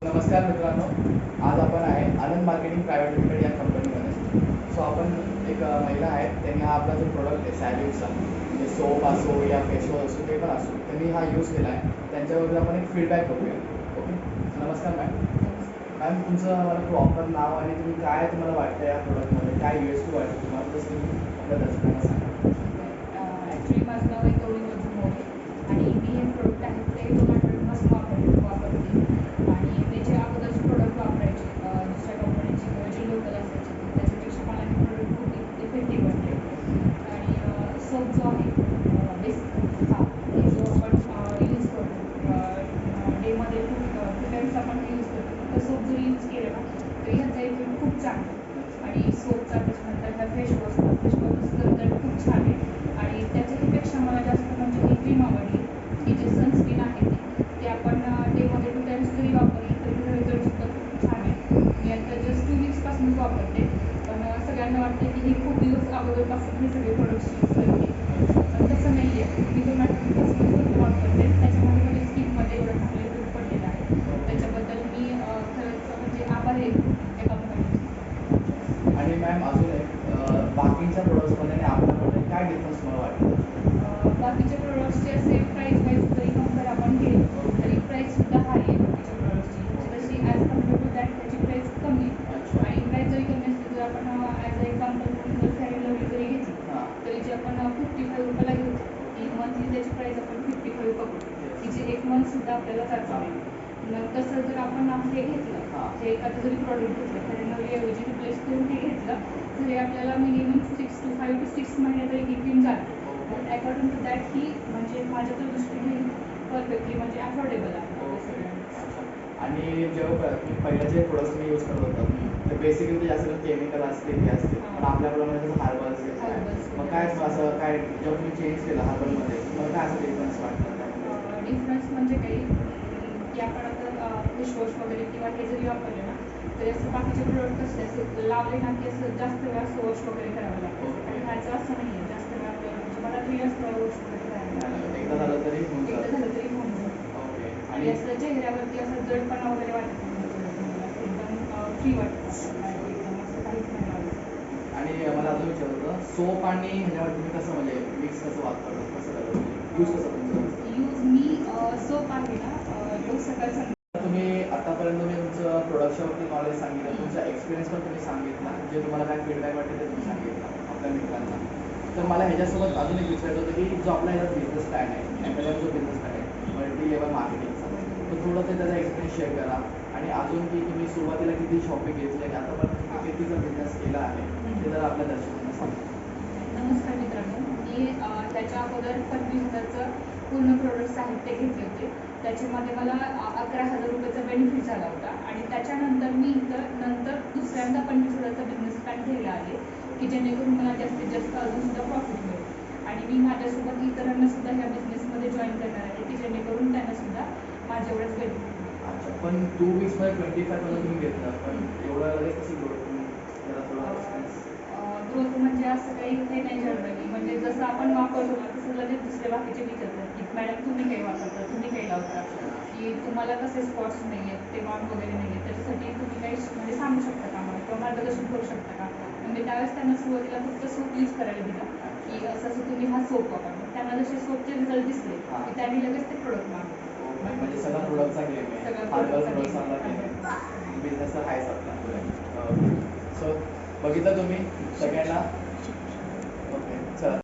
नमस्कार मित्रांनो, आज आपण आहे आनंद मार्केटिंग प्रायव्हेट लिमिटेड या कंपनीमध्ये. सो आपण एक महिला आहेत, त्यांनी हा आपला जो प्रोडक्ट आहे सॅलिडचा, म्हणजे सोप असो या फेसवॉश असो ते पण असो, त्यांनी हा यूज केला आहे. त्यांच्याबद्दल आपण एक फीडबॅक बघूया. ओके, नमस्कार मॅम. मॅम, तुमचं मला प्रॉपर नाव आणि तुम्ही काय तुम्हाला वाटतं या प्रोडक्टमध्ये काय यू एस पी वाटतं तुम्हाला, जसं तुम्ही आपल्या दर्शकांना सांगा. ॲक्च्युली माझं नाव आहे गौरी मंजू मोरे आणि मी हे प्रोडक्ट आहे ते 2 आठवड्यांपासून वापरते आणि त्याचे अगोदरचे प्रोडक्ट वापरायचे दुसऱ्या कंपनीचे किंवा जे लोकल असायचे ते त्याच्यापेक्षा मला हे प्रोडक्ट खूप इफेक्टिव्ह वाटले. आणि सोप जो आहे बेसिक हा हे जो आपण यूज करतो डेमध्ये टू टाईम्स आपण हे यूज करतो, पण तो सोप जरी यूज केला ना तरी ह्याचा इफेक्ट खूप चांगला आहे. आणि सोपचा त्याच्यानंतर ह्या फेसवॉश तर खूप छान आहे. आणि त्याच्यापेक्षा मला जास्त म्हणजे ही क्रीम आवडली, की जे सनस्क्रीन आहे ते आपण डेमध्ये 2 टाईम्स जरी वापरली तरी त्याचा रिझल्टसुद्धा खूप छान आहे. मी आता जस्ट 2 वीक्सपासूनच वापरते, पण सगळ्यांना वाटतं की ही खूप दिवस अगोदरपासून हे सगळे प्रोडक्ट्स यूज करते, पण तसं नाही आहे. मी 2 आठवड्यांपासूनच फक्त वापरते, त्याच्यामध्ये माझ्या स्किनमध्ये एवढं चांगलं इफेक्ट पडलेला आहे. त्याच्याबद्दल मी खरंच म्हणजे आभारी आहे त्या कंपनीची. आणि मॅम, अजून एक बाकीच्या प्रोडक्ट्समध्ये आणि आपल्यामध्ये काय डिफरन्स मला वाटतं? बाकीच्या प्रोडक्ट्सचे असे प्राईस वाईज जरी कंपेअर आपण केली तरी प्राईससुद्धा हाय आहे बाकीच्या प्रोडक्ट्सची. म्हणजे तशी ॲज कम्पेअर टू दॅट त्याची प्राईस कमी आहे. अच्छा. आणि प्राईस जरी कमी असली जर आपण ॲज अ एक्झाम्पल म्हणून जर फेअर अँड लवली जरी घेतली हां. तरी जी आपण 55 रुपयाला घेतो ती मंथली त्याची प्राईस आपण 55 पकडू, की जे 1 मंथसुद्धा आपल्याला जातं नाही. मग तसं जर आपण हे घेतलं, हां. जे एखादं जरी प्रॉडक्ट घेतलं फेअर अँड लवली ऐवजी रिप्लेस करून हे घेतलं तरी आपल्याला मिनिमम 5 to 6 महिने तरी ही क्रीम जाते. बट अकॉर्डिंग टू दॅट ही म्हणजे माझ्या तर दृष्टीने ही परफेक्टली म्हणजे अफोर्डेबल आहे आपल्या सगळ्यांना. आणि जेव्हा तुम्ही पहिलं जे प्रोडक्ट्स मी यूज करत होता ते बेसिकली ते जास्त केमिकल असते हे असते, पण आपल्याकडं म्हणजे जसं हार्बल्स घेतलं आहे. Herbals मग काय असं काय जेव्हा तुम्ही चेंज केलं हार्बलमध्ये, मग काय असं डिफरन्स वाटलं त्यामध्ये? डिफरन्स म्हणजे काही की आपण आता फेसवॉश वगैरे किंवा हे जरी वापरले ना तरी असं बाकीचे प्रोडक्ट कसले असे लावले ना की असं जास्त वेळा असं वॉश वगैरे करावं लागतं. पण ह्याचं असं नाही आहे, जास्त वेळा आपल्याला म्हणजे मला तरी जास्त वेळा वॉश वगैरे करायला लागतं. एकदा झालं तरी होऊन एकदा जातं. झालं तरी होऊन जातं. ओके. आणि असं चेहऱ्यावरती असं जडपणा वगैरे वाटत नाही ह्याच्यामध्ये मला. एकदम फ्री वाटतं आपल्याला, एकदम असं काहीच नाही लागत. आणि मला अजून विचारलं होतं, सोप आणि ह्याच्यावर तुम्ही कसं म्हणजे मिक्स कसं वापरलं, कसं करता, यूज कसं तुमचं? यूज मी सोप आहे ना रोज सकाळ संध्याकाळ. तुम्ही आतापर्यंत तुम्ही तुमचं प्रोडक्टच्यावरती नॉलेज सांगितलं, तुमचा एक्सपिरियन्स पण तुम्ही सांगितला, जे तुम्हाला काय फीडबॅक वाटते ते तुम्ही सांगितलं आपल्या मित्रांना. तर मला ह्याच्यासोबत अजून एक विचारायचं होतं की जो आपला ह्याचा बिझनेस प्लॅन आहे, आपल्याला जो बिझनेस प्लॅन आहे मल्टी लेवल मार्केटिंगचा, तर थोडं ते त्याचा एक्सपिरियन्स शेअर करा. आणि अजून की तुम्ही सुरुवातीला किती शॉपिंग घेतली आणि आतापर्यंत तुम्ही कितीचा बिझनेस केला आहे ते जर आपल्या दर्शकांना सांगा. नमस्कार मित्रांनो, मी त्याच्या अगोदर 25,000चं पूर्ण प्रोडक्ट साहित्य घेतले होते. त्याच्यामध्ये मला 11,000 रुपयाचा बेनिफिट झाला होता. आणि त्याच्यानंतर मी इथं नंतर दुसऱ्यांदा 25,000चा बिझनेस प्लॅन घ्यायला आले, की जेणेकरून मला जास्तीत जास्त अजूनसुद्धा प्रॉफिट मिळेल. आणि मी माझ्यासोबत इतरांनासुद्धा ह्या बिझनेसमध्ये जॉईन करणार आहे, की जेणेकरून त्यांनासुद्धा माझ्या एवढंच बेनिफिट मिळेल. अच्छा, पण 2 वीक्समध्ये 25,000 तुम्ही घेतलं, पण एवढं लगेच कशी ग्रोथ तुम्ही जरा थोडा एक्सपिरियन्स? ग्रोथ म्हणजे असं काही हे नाही जनरली, म्हणजे जसं आपण वापरतो ना तसं लगेच दुसरे बाकीचे विचारतात की मॅडम तुम्ही काही वापरता, तुम्ही काही लावता, की तुम्हाला कसे स्पॉट्स नाही आहेत, ते वाम वगैरे नाही आहेत, त्याच्यासाठी तुम्ही काही म्हणजे सांगू शकता का आम्हाला किंवा मार्गदर्शन करू शकता का. मग मी त्यावेळेस त्यांना सुरुवातीला फक्त सोप यूज करायला दिलं, की असं असं तुम्ही हा सोप वापरा. मग त्यांना जसे सोपचे रिझल्ट दिसले की त्यांनी लगेच ते प्रोडक्ट मागवले. म्हणजे सगळा प्रोडक्टचा गेम आहे, सगळा हार्बल प्रोडक्टचा प्रोडक्ट चांगला गेम आहे, गेम. बिझनेस तर आहेच आपला. सो बघितलं तुम्ही सगळ्यांना